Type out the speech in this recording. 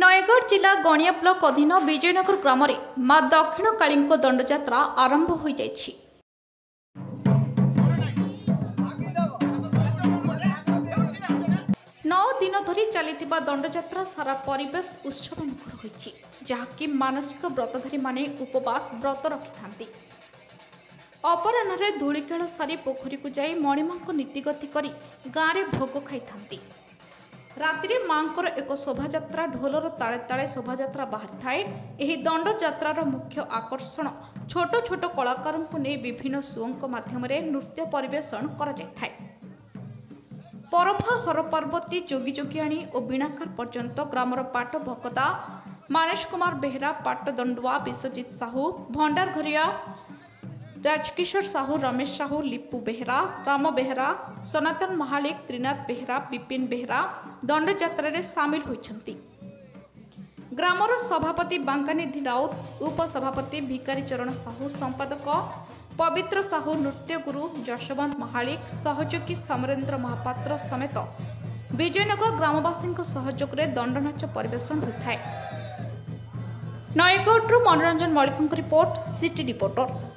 नयगढ़ जिला गणिया ब्लॉक अधीन विजयनगर ग्राम मां दक्षिण काली दंडयात्रा आरंभ हो जाइछि। 9 दिन धरी चलिथिबा दंडयात्रा सारा परिवेश उत्सव मुखर होइछि, जहाँकि मानसिक व्रतधारी माने उपवास व्रत रखिथांती। अपराह्न धूलिखेल सारी पोखरी को जाई मणिमा नीतिगति करी गाँव में भोग खाई राति मांकर एक शोभायात्रा ढोलर ताले ताले शोभायात्रा बाहरी थाए। एही दंडयात्रार मुख्य आकर्षण छोट छोट कलाकारों को नहीं विभिन्न शों माध्यम नृत्य परिवेषण करा जायथाय। परभा हर पार्वती जोगी जोगियाणी और बीणाकार पर्यंत ग्रामर पाट भकता मानेश कुमार बेहरा, पाट दंडुआ विश्वजित साहू, भंडार घरिया राजकिशोर साहू, रमेश साहू, लिपू बेहरा, राम बेहरा, सनातन महालिक, त्रिनाथ बेहरा, विपिन बेहरा दंडयात्रा सामिल होइछंती। ग्रामर सभापति बांकानिधि राउत, उपसभापति भिकारी चरण साहू, संपादक पवित्र साहू, नृत्य गुरु जशवंत महालिक, सहयोगी समरेन्द्र महापात्र समेत विजयनगर ग्रामवासी सहयोग में दंडनाच परिवेषण होता है। नयगढ़ मनोरंजन मलिक रिपोर्ट, सिटी रिपोर्टर।